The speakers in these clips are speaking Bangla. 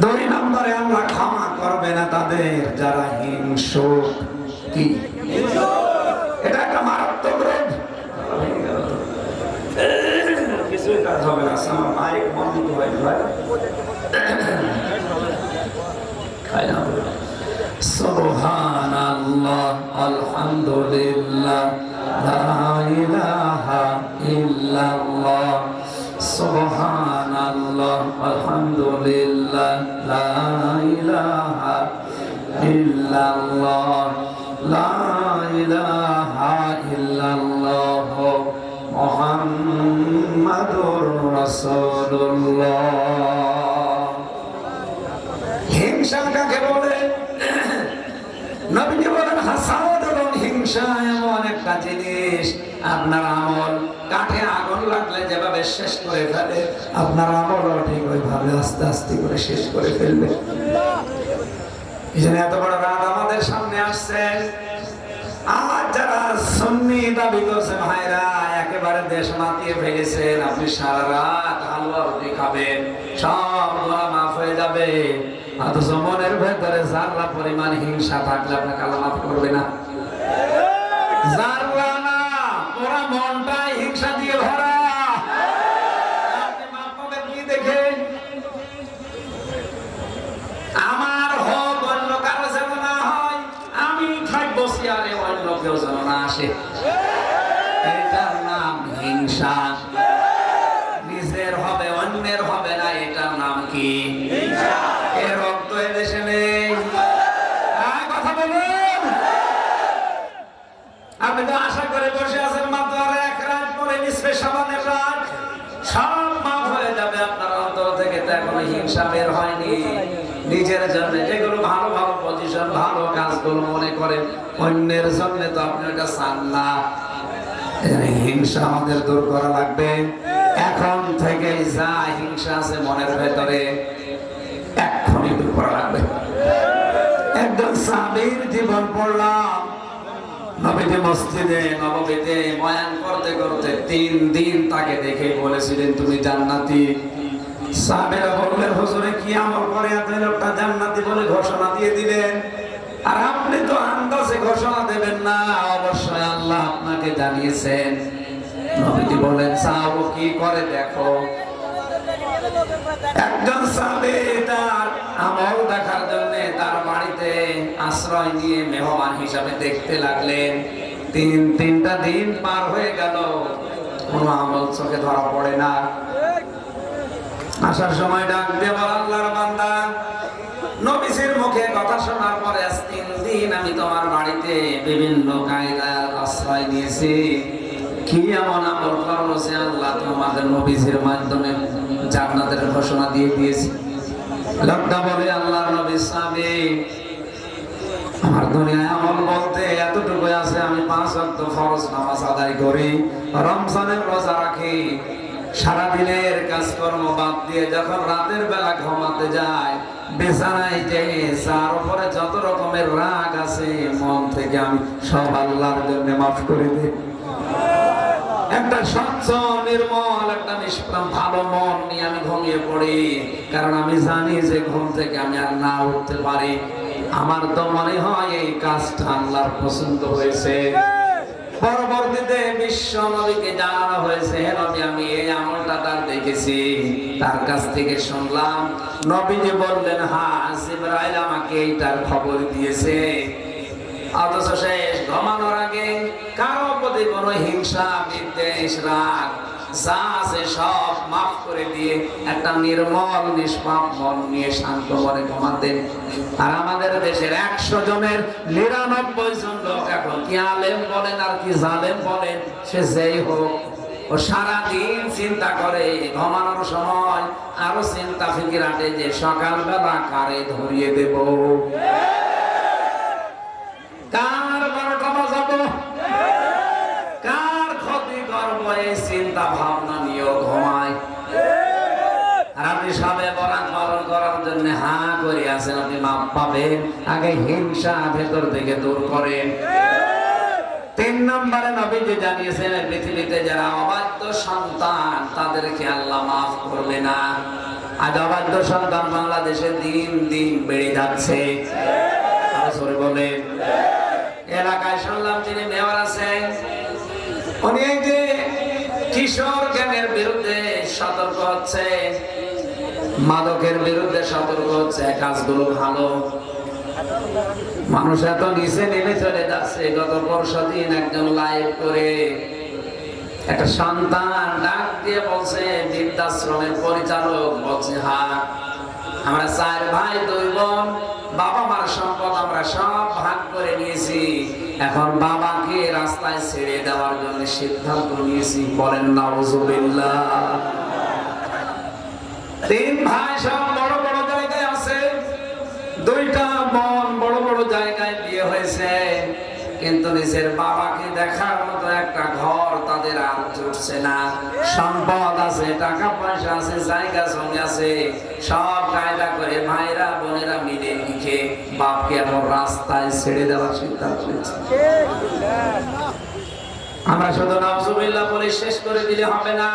দুই নম্বরে আল্লাহ ক্ষমা করবে না তাদের যারা হিংসুক। কি এটা একটা মারাত্মক রোগ। কিছুই কাজ হবে না। আমার মাইক বন্ধ হয়ে যায়। সুবহানাল্লাহ, আলহামদুলিল্লাহ, লা ইলাহা ইল্লাল্লাহ। সুবহানাল্লাহ, আলহামদুলিল্লাহ, লা ইলাহা ইল্লাল্লাহ, লা ইলাহা ইল্লাল্লাহ, মুহাম্মাদুর রাসূলুল্লাহ। হিংসা কাকে বলে? নবীজি বলেন হাসাদ এবং হিংসা এমন একটা জিনিস, আপনার আমল কাঠে আগুন লাগলে যেভাবে শেষ করে ফেলে, আপনার আমলও ঠিক ওইভাবে আস্তে আস্তে করে শেষ করে ফেলবে। এই জন্য এত বড় রাত আমাদের সামনে আসছে। আর যারা সুন্নি দাবি করছে ভাইরা, একেবারে দেশ মাতিয়ে ফেলেছেন, আপনি সারা রাত হালুয়া রুটি খাবেন, সব গুনাহ মাফ হয়ে যাবে। অথচ মনের ভেতরে যারা পরিমাণ হিংসা থাকলে আপনাকে আল্লাহ মাফ করবে না। যারা না, ওরা মনটাই হিংসা দিয়ে ভরা। আপনি মাফ পাবেন কি দেখে? আমার হোক, অন্য কারো যেন না হয়, আমি থাকবো চেয়ারে, অন্য কেউ যেন না আসে। এটার নাম হিংসা। নিজের হবে, অন্যের হবে না, এটার নাম কি? এর রক্ত এদেশে নেই। কথা বলুন। আপনি তো আশা করে বসে আছেন মাত্র আর এক রাত পরে, নিসফে শাবানের রাত, সব মাফ হয়ে যাবে আপনার অন্তর থেকে। তো এখনো হিংসা বের হয়নি। নিজের জন্য যেগুলো ভালো ভালো পজিশন, ভালো কাজগুলো মনে করেন, অন্যের জন্য তো আপনি ওটা চান না। হিংসা আমাদের দূর করা লাগবে। এখন থেকে যা হিংসা আছে মনের ভেতরে, এক্ষুনি দূর করা লাগবে। একজন সাহাবীর জীবন পড়লাম। নবীজি মসজিদে নববীতে বয়ান করতে করতে 3 দিন তাকে দেখে বলেছিলেন, তুমি জান্নাতি। সাহাবীরা বললেন, হুজুরে কি আমল করে এত লোকটা জান্নাতি বলে ঘোষণা দিয়ে দিলেন? আর আপনি তো আন্দাজে ঘোষণা দেবেন না, অবশ্যই আল্লাহ আপনাকে জানিয়েছেন। নবীজি বলেন, চাও কি করে দেখো। একজন সাহাবী তার আমল দেখার জন্য তার বাড়িতে আশ্রয় নিয়ে মেহমান হিসাবে দেখতে লাগলেন। 3টা দিন পার হয়ে গেল, কোনো আমল চোখে ধরা পড়ে না। আসার সময় ডাক দিয়ে বল, আল্লাহর বান্দা, নবীজির মুখে কথা শোনার পরে 3 দিন আমি তোমার বাড়িতে বিভিন্ন কায়দার আশ্রয় নিয়েছি। কি এমন আমল করলো যে আল্লাহ তোমাদের নবীজির মাধ্যমে জান্নাতের ঘোষণা দিয়ে দিয়েছে? লোকটা বলে, আল্লাহর নবী সাহাবী, আমার দুনিয়ায় আমল বলতে এতটুকু আছে, আমি 5 ওয়াক্ত ফরজ নামাজ আদায় করি, রমজানের রোজা রাখি, সারাদিনের কাজকর্ম বাদ দিয়ে যখন রাতের বেলা ঘুমাতে যায়, বিছানায় যে যার উপরে যত রকমের রাগ আছে মন থেকে আমি সব আল্লাহর জন্য মাফ করে দিই। একটা স্বচ্ছ নির্মল একটা নিষ্প্রাণ ভালো মন নিয়ে আমি ঘুমিয়ে পড়ি, কারণ আমি জানি যে ঘুম থেকে আমি আর না উঠতে পারি। আমার তো মনে হয় এই কাজটা আল্লাহর পছন্দ হয়েছে। পরবর্তীতে বিশ্ব নবীকে জানানো হয়েছে, হে নবী, আমি এই আমলটা তার দেখেছি, তার কাছ থেকে শুনলাম। নবীজি বললেন, হ্যাঁ, জিবরাইল আমাকে এইটার খবর দিয়েছে। অথচ শেষ ঘুমানোর আগে কারো প্রতি কোনো হিংসা, বিদ্বেষ, রাগ যা আছে সব মাফ করে দিয়ে একটা নির্মল নিষ্পাপ মন নিয়ে শান্ত মনে ঘুমাতেন। আর আমাদের দেশের 100 জনের 99 জন লোক এখন কি আলেম বলেন আর কি জালেম বলেন, সে যেই হোক, ও সারাদিন চিন্তা করে, ঘুমানোর সময় আরো চিন্তা ফিকির আটে যে সকালবেলা কারে ধরিয়ে দেব, কার 12টা বাজাবো, কার ক্ষতি করবো, এই চিন্তা ভাবনা নিয়েও ঘুমায়। আর আপনি সবে বরাত পালন করার জন্য হা করে আছেন, আপনি মাপ পাবেন। আগে হিংসা ভেতর থেকে দূর করেন। 3 নম্বরে নবীজি জানিয়েছেন, পৃথিবীতে যারা অবাধ্য সন্তান তাদেরকে আল্লাহ মাফ করবে না। আজ অবাধ্য সন্তান বাংলাদেশে দিন দিন বেড়ে যাচ্ছে। বলে এলাকায় শুনলাম যিনি মেয়র আছেন উনি এই যে কিশোর গ্যাংয়ের বিরুদ্ধে সতর্ক হচ্ছে, মাদকের বিরুদ্ধে সতর্ক হচ্ছে। কাজগুলো ভালো, মানুষ এত নিচে নেমে চলে যাচ্ছে। গত পরশুদিন একজন লাইভ করে একটা সন্তান ডাক দিয়ে বলছে, বৃদ্ধাশ্রমের পরিচালক বলছে, হ্যাঁ আমরা 4 ভাই 2 বোন, বাবা মার সম্পদ আমরা সব ভাগ করে নিয়েছি, এখন বাবাকে রাস্তায় ছেড়ে দেওয়ার জন্য সিদ্ধান্ত নিয়েছি। বলেন নাউজুবিল্লাহ। 3 ভাই সব বড় বড় জায়গায় আছে, 2টা বোন বড় বড় জায়গায় বিয়ে হয়েছে, কিন্তু নিজের বাবাকে দেখার মতো একটা ঘর তাদের আর জুটছে না। সম্পদ আছে, টাকা পয়সা আছে, জায়গা জমি আছে, সব কায়দা করে ভাইরা বোনেরা মিলে লিখে বাপকে এখন রাস্তায় ছেড়ে দেওয়ার সিদ্ধান্ত নিয়েছে। আমরা শুধু নাউজুবিল্লাহ বলে শেষ করে দিলে হবে না,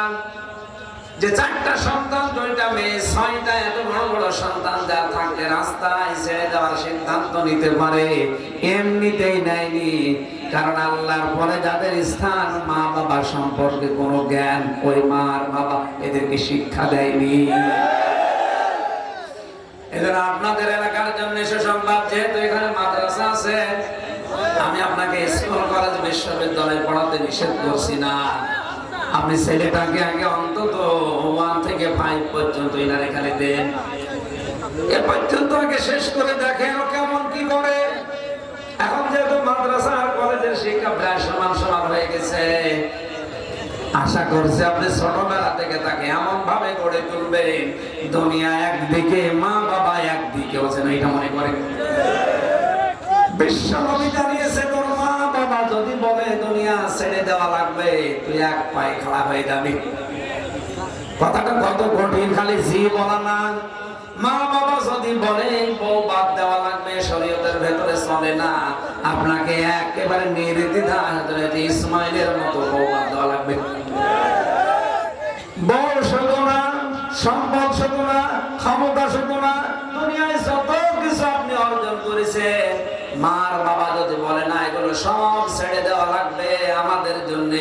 যে 4টা সন্তান 2টা মেয়ে 6টা এত বড় বড় সন্তান যা থাকলে রাস্তায় ছেড়ে দেওয়ার সিদ্ধান্ত নিতে পারে, এমনিতেই নেয়নি। কারণ আল্লাহর পরে যাদের স্থান, মা বাবা সম্পর্কে কোনো জ্ঞান ওই মার বাবা এদেরকে শিক্ষা দেয়নি। এজন্য আপনাদের এলাকার জন্য সুসংবাদ, যেহেতু এখানে মাদ্রাসা আছে, আমি আপনাকে স্কুল কলেজ বিশ্ববিদ্যালয়ে পড়াতে নিষেধ করছি না। আপনি ছেলেটাকে আগে অন্তত 1 থেকে 5 পর্যন্ত এনার এখানে দেন, এ পর্যন্ত আগে শেষ করে দেখেন ও কেমন কি করে। এখন যেহেতু মাদ্রাসা আর কলেজের শিক্ষা প্রায় সমান সমান হয়ে গেছে, আশা করছি আপনি ছোটবেলা থেকে তাকে এমন ভাবে গড়ে তুলবেন, দুনিয়া একদিকে মা বাবা একদিকে, যেন এটা মনে করেন। বিশ্বনবী জানিয়েছে, তোর মা বাবা যদি বলে দুনিয়া ছেড়ে দেওয়া লাগবে, তুই 1 পায়ে খাড়া হয়ে যাবি। কথাটা কত কঠিন, খালি জি বলা না। মা বাবা যদি বলে বউ বাদ দেওয়া লাগবে, শরীয়তের ভেতরে চলে না, আপনাকে একেবারে নির্দ্বিধায় ইসমাইলের মতো বউ বাদ দেওয়া লাগবে। বউ শুধু না, সম্পদ শুধু না, ক্ষমতা শুধু না, দুনিয়ায় যত কিছু আপনি অর্জন করেছেন, মার বাবা যদি বলে না এগুলো সব ছেড়ে দেওয়া লাগবে আমাদের জন্য,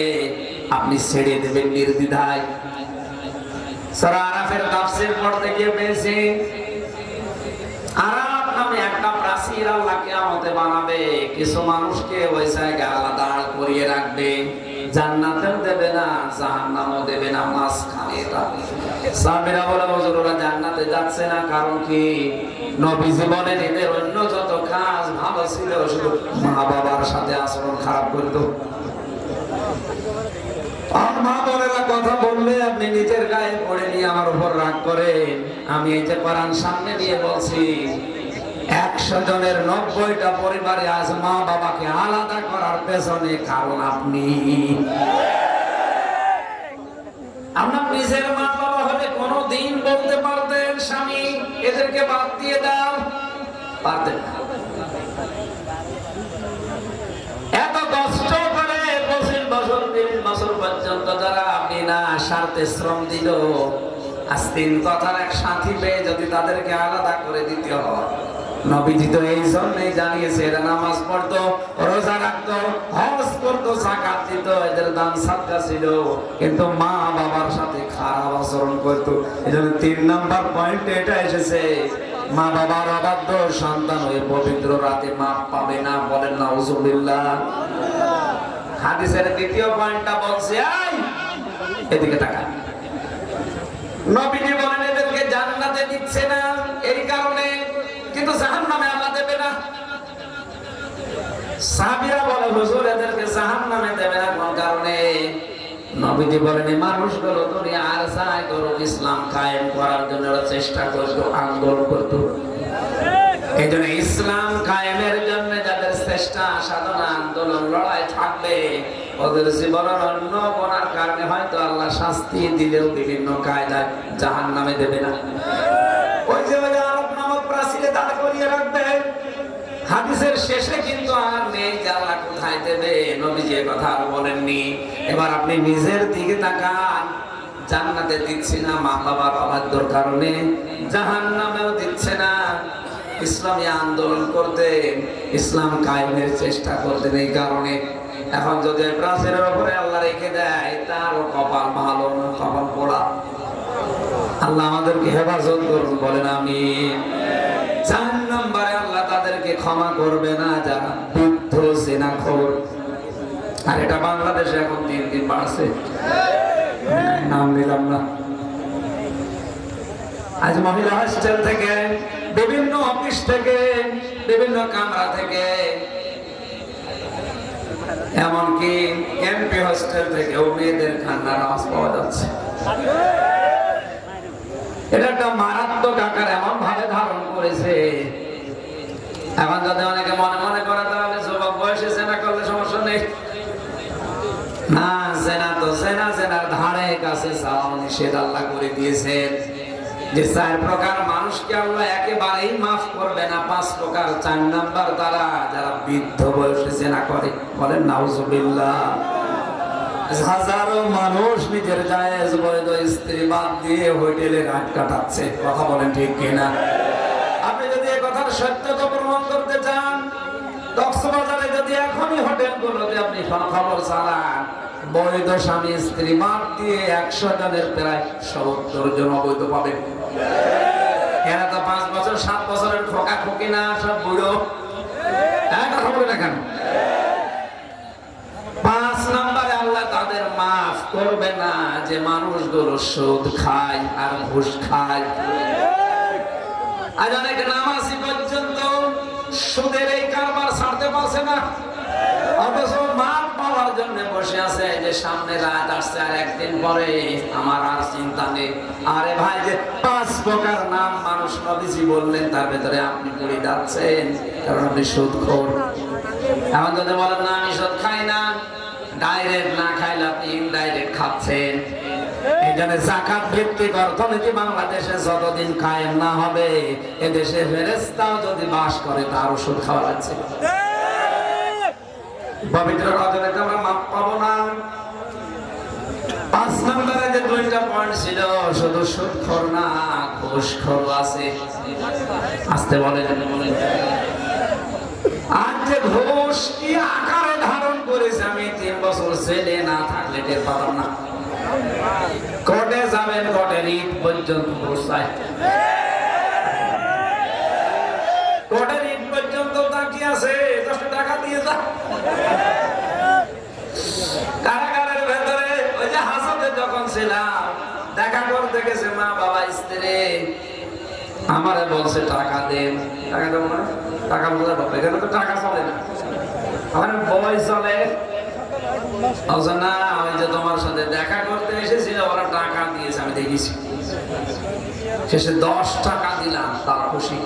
আপনি ছেড়ে দেবেন নির্দ্বিধায়। সূরা আরাফের তাফসীর পড়তে গিয়ে পেয়েছি, আরাফ নামে একটা প্রাচীর আল্লাহ কিয়ামতে বানাবে, কিছু মানুষকে ওই জায়গায় আল্লাহ দাঁড় করিয়ে রাখবে, জান্নাতেও দেবে না জাহান্নামও দেবে না, মাঝখানে রাখবে। সাহাবীরা বলে, হুজুর ওরা জান্নাতে যাচ্ছে না, কারণ কি? নবীজি বলেন এদের অন্য যত কাজ ভালো ছিল, শুধু মা বাবার সাথে আচরণ খারাপ করতো। আর মা বোনেরা কথা বললে আপনি নিজের গায়ে পড়ে নিয়ে আমার উপর রাগ করেন। আমি এই যে কোরআন সামনে দিয়ে বলছি, 100 জনের 90টা পরিবারে আজ মা বাবাকে আলাদা করার পেছনে কারণ আপনি। আপনার নিজের মা বাবা হলে কোনদিন বলতে পারতেন স্বামী এদেরকে বাদ দিয়ে দাও? পারতেন না। এত কষ্ট করে 25 বছর 30 বছর পর্যন্ত যারা বিনা স্বার্থে শ্রম দিল, আজ 3 কথার এক সাথী পেয়ে যদি তাদেরকে আলাদা করে দিতে হয়, নবীজি তো এই জন্যই জানিয়েছে এরা নামাজ পড়তো, রোজা রাখতো, হজ করতো, যাকাত দিত, এদের দান সাদকা ছিল, কিন্তু মা বাবার সাথে খারাপ আচরণ করতো। এজন্য 3 নাম্বার পয়েন্টে এটা এসেছে, মা বাবার অবাধ্য সন্তান ওই পবিত্র রাতে মাপ পাবে না। বলেন নাউজুবিল্লাহ। হাদিসের 2য় পয়েন্টটা বলছে, এদিকে তাকান। নবীজি বলেন এদেরকে জান্নাতে দিচ্ছে না এই কারণে, কিন্তু জাহান্নামে আল্লাহ দেবে না। সাহাবীরা বলে, হুজুর এদেরকে জাহান্নামে দেবে না কোন কারণে? নবীজি বলেন এই মানুষগুলো দুনিয়া আর চাই করুক, ইসলাম কায়েম করার জন্য চেষ্টা করতো, আন্দোলন করতো। এই জন্য ইসলাম কায়েমের জন্য যাদের চেষ্টা সাধনা আন্দোলন লড়াই থাকবে, ওদের জীবনের অন্য গুনার কারণে হয়তো আল্লাহ শাস্তি দিলেও বিভিন্ন কায়দায় জাহান্নামে দেবে না। ওই যে আরব নামক প্রাচীরে দাঁড় করিয়ে রাখবে। হাদিসের শেষে কিন্তু আর নেই যে আল্লাহ কোথায় দেবে, নবীজি এই কথা আর বলেননি। এবার আপনি নিজের দিকে তাকান, জান্নাতে দিচ্ছি না, মা বাবার অবাধ্যর কারণে জাহান্নামেও দিচ্ছে না। ইসলামী আন্দোলন করতে, ইসলাম কায়েমের চেষ্টা করতে, এই কারণে এখন যদি প্রাচীরের উপরে আল্লাহ রেখে দেয়, তারও কপাল ভালো না, কপাল পোড়া। আল্লাহ আমাদেরকে হেফাজত করুন, বলেন আমিন। 4 নম্বরে আল্লাহ তাদেরকে ক্ষমা করবে না যারা বৃদ্ধ জিনাখোর। আর এটা বাংলাদেশে এখন দিন দিন বাড়ছে, নাম নিলাম না। আজ মহিলা হস্টেল থেকে, বিভিন্ন অফিস থেকে, বিভিন্ন কামরা থেকে, এমনকি এমপি হস্টেল থেকেও মেয়েদের কান্নার আওয়াজ পাওয়া যাচ্ছে। এটা একটা মারাত্মক আকার এমন ভাবে ধারণ করেছে। এখন যদি অনেকে মনে মনে করে তাহলে যুবক বয়সে জেনা করলে সমস্যা নেই। না, জেনা তো জেনার ধারে কাছে যাওয়া নিষেধ আল্লাহ করে দিয়েছেন। যে 4 প্রকার মানুষকে আল্লাহ একেবারেই মাফ করবে না, 5 প্রকার। 4 নাম্বার তারা যারা বৃদ্ধ বয়সে জেনা করে। বলেন নাউজুবিল্লাহ। হাজারো মানুষ নিজের জায়েজ বৈধ স্ত্রী বাদ দিয়ে হোটেলে রাত কাটাচ্ছে। কথা বলেন ঠিক কিনা? আপনি যদি এই কথার সত্যতা প্রমাণ করতে চান, কক্সবাজারে যদি এখনই হোটেলগুলোতে আপনি খবর চালান, বৈধ স্বামী স্ত্রী বাদ দিয়ে 100 জনের প্রায় 70 জন অবৈধ পাবেন। এরা তো 5 বছর 7 বছরের খোকা খুকি না, সব বুড়ো। কথা বলে না কেন? 5 নম্বরে আল্লাহ তাদের মাফ করবে না যে মানুষগুলো সুদ খায় আর ঘুষ খায়। আজ অনেক নামাজি পর্যন্ত সুদের এই কারবার ছাড়তে পারছে না, অথচ মাপ পাওয়ার জন্য বসে আছে যে সামনে রাত আসছে আর একদিন পরে আমার আর চিন্তা নেই। আরে ভাই, যে 5 প্রকার নাম মানুষ নবীজি বললেন, তার ভেতরে আপনি পড়ে যাচ্ছেন, কারণ আপনি সুদখোর। এখন যদি বলেন না আমি সুদ খাই না, ডাইরেক্ট না খাইলে আপনি ইনডাইরেক্ট খাচ্ছেন। এই জন্য যাকাত ভিত্তিক অর্থনীতি বাংলাদেশে যতদিন কায়েম না হবে, এদেশে ফেরেশতাও যদি বাস করে তার ওষুধ খাওয়া যাচ্ছে। পবিত্র রজনীতে আমরা মাপ পাবো না। 5 নম্বরে যে 2টা পয়েন্ট ছিল, শুধু সুদখোর না, ঘুষখোর আছে। আসতে বলেন। আজ যে ঘুষ কি আকারে ধারণ করেছে, আমি 3 বছর ছেলে না থাকলে টের পাতাম না। কোর্টে যাবেন, কোর্টের ইট পর্যন্ত ঘুষ চায়। কোর্টের ইট পর্যন্ত তাকিয়ে আছে, 10 টাকা দিয়ে যা। কারাগারের ভেতরে ওই যে হাজতে যখন ছিলাম, দেখা করতে গেছে মা বাবা স্ত্রী, আমারে বলছে টাকা দেন। টাকা দেবো না, টাকা বলে বাবা, এখানে তো টাকা চলে না, আমার বই চলে। না, আমি যে তোমার সাথে দেখা করতে এসেছিল, ওরা টাকা দিয়েছে, আমি দেখেছি। শেষে 10 টাকা দিলাম, তার খুশি।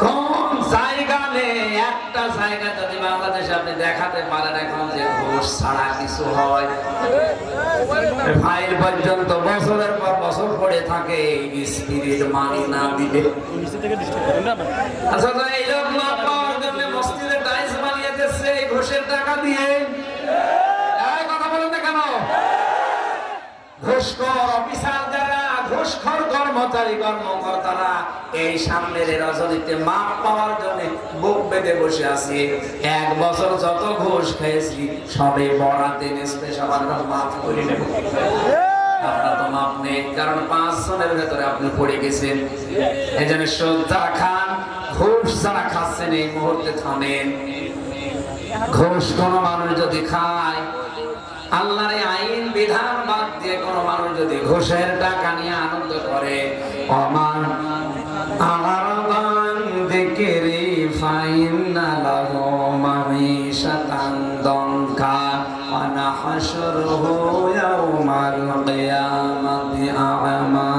কোন জায়গা নেই, একটা জায়গা যদি বাংলাদেশে আপনি দেখাতে পারেন এখন যে ঘুষ ছাড়া কিছু হয়। ফাইল পর্যন্ত বছরের পর বছর পড়ে থাকে, স্পিরিট মানি না দিলে। আচ্ছা, এই লোক মাপ পাওয়ার জন্য মসজিদে টাইলস বানিয়ে দিচ্ছে এই ঘুষের টাকা দিয়ে। কথা বলেন না কেন? ঘুষখোর অফিসার যারা, ঘুষখোর কর্মচারী কর্মকর্তারা এই সামনের রজনীতে মাপ পাওয়ার জন্য বুক বেঁধে বসে আছে। 1 বছর যত ঘুষ খেয়েছি সবে বরাতে স্পেশাল মাফ করে নেব। আপনার তো মাপ নেই, কারণ 5 জনের ভেতরে আপনি পড়ে গেছেন। এই জন্য সুদ যারা খান, ঘুষ যারা খাচ্ছেন, এই মুহূর্তে থামেন। ঘুষ কোন মানুষ যদি খায়, আল্লাহর আইন বিধান বাদ দিয়ে কোন মানুষ যদি ঘুষের টাকা নিয়ে আনন্দ করে, ওমান আরাদান যিকরি ফাইন্না লাহু মাঈশাতান দনকা ওয়া নাহশুরুহু ইয়াওমাল কিয়ামাতি আ'মা।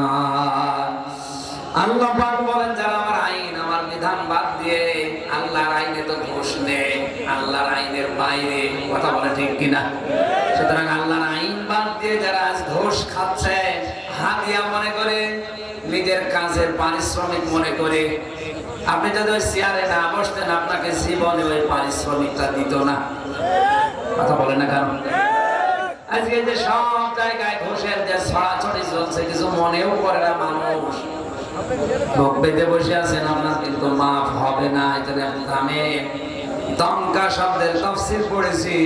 আল্লাহ পাক বলেন, যারা আমার আইন, আমার বিধান বাদ দিয়ে, আল্লাহর আইনে তো ঘুষ নেই, আল্লাহর আইনের বাইরে। কথা বলে ঠিক কিনা? সুতরাং আল্লাহর আইন বাদ দিয়ে যারা আজ ঘুষ খাচ্ছে, হাদিয়া মনে করে, নিজের কাজের পারিশ্রমিক মনে করে, আপনি যদি ওই চেয়ারে না বসতেন, আপনাকে জীবনে ওই পারিশ্রমিকটা দিত না। কথা বলে না কেন? আজকে যে সব জায়গায় ঘুষের যে ছড়াছড়ি চলছে কিছু মনেও করে না মানুষ। মুখ বেঁধে বসে আছেন, আপনার কিন্তু মাফ হবে না। এখানে আমি দমকা শব্দের তাফসীর পড়েছি।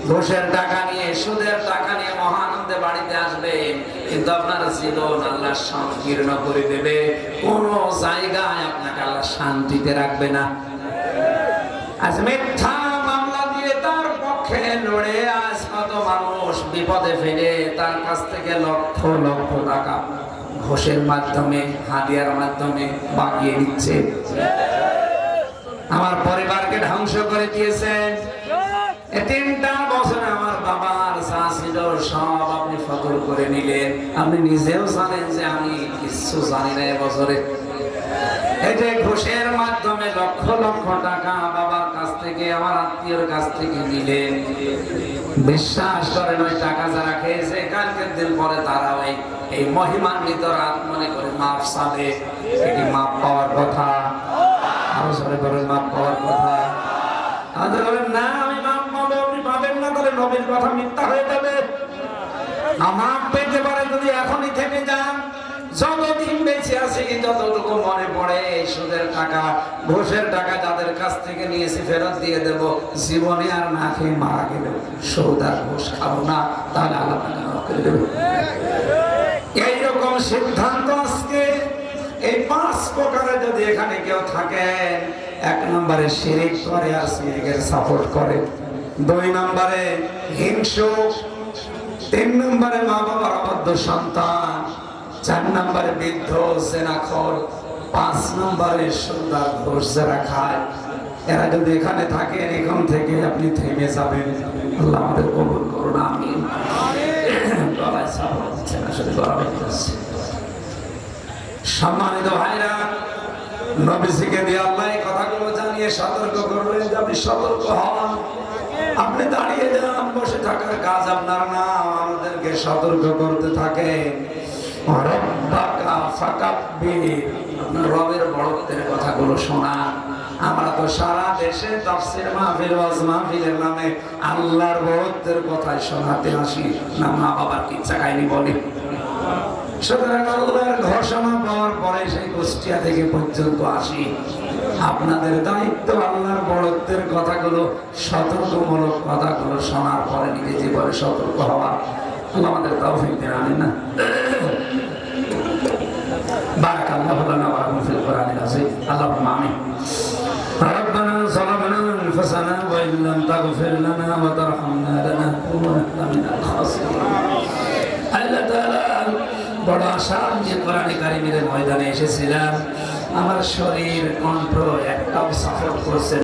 ঘুষের টাকা নিয়ে, সুদের টাকা নিয়ে মহানন্দে বাড়িতে আসবেন, কিন্তু আপনার জীবন আল্লাহ সংকীর্ণ করে দেবে। কোন জায়গায় আপনাকে আল্লাহ শান্তিতে রাখবে না। আজ মিথ্যা মামলা দিয়ে তার পক্ষে লড়ে আজ কত মানুষ বিপদে ফেলে তার কাছ থেকে লক্ষ লক্ষ টাকা ঘুষের মাধ্যমে, হাদিয়ার মাধ্যমে বাগিয়ে নিচ্ছে। আমার পরিবারকে ধ্বংস করে দিয়েছে। এই 3টা বছরে আমার বাবার যা ছিল সব আপনি ফতর করে নিলেন। আপনি নিজেও জানেন যে আমি কিছু জানি না। বছরে এই যে ঘুষের মাধ্যমে লক্ষ লক্ষ টাকা বাবার কাছ থেকে, আমার আত্মীয়র কাছ থেকে নিলেন। বিশ্বাস করেন ওই টাকা যারা খেয়েছে কালকের দিন পরে তারা এই মহিমান্বিত রাত মনে করে মাপ চাবে। এটি মাপ পাওয়ার কথা। আরো সরে করে মাপ পাওয়ার কথা। আমাদের বলেন না আমি মাপ পাবো, আপনি পাবেন না, তাহলে নবীর কথা মিথ্যা হয়ে যাবে। মাপ পেতে পারে যদি এখনই থেকে যান। যতদিন বেঁচে আছি যতটুকু মনে পড়ে সুদের টাকা, ঘুষের টাকা যাদের কাছ থেকে নিয়েছি ফেরত দিয়ে দেব। জীবনে আর না খেয়ে মারা গেল সুদ আর ঘুষ খাবো না, তাহলে আল্লাহ তাকে মাফ করে দেবে। এইরকম সিদ্ধান্ত আজকে এই 5 প্রকারে যদি এখানে কেউ থাকেন, 1 নম্বরে শিরিক করে আর শিরিকের সাপোর্ট করে, 2 নম্বরে হিংসুক, 3 নম্বরে মা বাবার অবাধ্য সন্তান, 4 নম্বরে বৃদ্ধ জেনাখোর, 5 নম্বরে সুদ আর ঘুষ যারা খায়, এরা যদি এখানে থাকেন এখন থেকে আপনি থেমে যাবেন। আল্লাহ আমাদের কবুল করুন, আমিন। গলায় সাপোর্ট দিচ্ছে না, শুধু গলায় দিচ্ছে। সম্মানিত ভাইরা, নবীজিকে দিয়ে আল্লাহ এই কথাগুলো জানিয়ে সতর্ক করলেন যে আপনি সতর্ক হন। আপনি দাঁড়িয়ে যান, বসে থাকার কাজ আপনার না, আমাদেরকে সতর্ক করতে থাকে। রব্বাকা ফাকাব্বির, আপনার রবের বড়ত্বের কথাগুলো শোনা। আমরা তো সারা দেশে তাফসীর মাহফিল, ওয়াজ মাহফিলের নামে আল্লাহর বড়ত্বের কথাই শোনাতে আসি না, মা বাবার কিচ্ছা কাহিনী বলি। সুতরাং আল্লাহর ঘোষণা পাওয়ার পরে সেই কুষ্টিয়া থেকে পর্যন্ত আসি। আপনাদের দায়িত্ব আল্লাহর বড়ত্বের কথাগুলো, সতর্কমূলক কথাগুলো শোনার পরে নিজে জীবনে সতর্ক হওয়া। আল্লাহ আমাদের তৌফিক দেন, আমিন না। বারাকাল্লাহু লানা ওয়া লাকুম ফিল কুরআনিল আযীম। আল্লাহুম্মা আমিন। ربنا ظلمنا أنفسنا وإن لم تغفر لنا وترحمنا لنكونن من الخاسرين। আল্লাহ তাআলা বড় আশা নিয়ে কোরআন কারীমের ময়দানে এসেছিলাম। আমার শরীর, কণ্ঠ একটাও সাপোর্ট করছে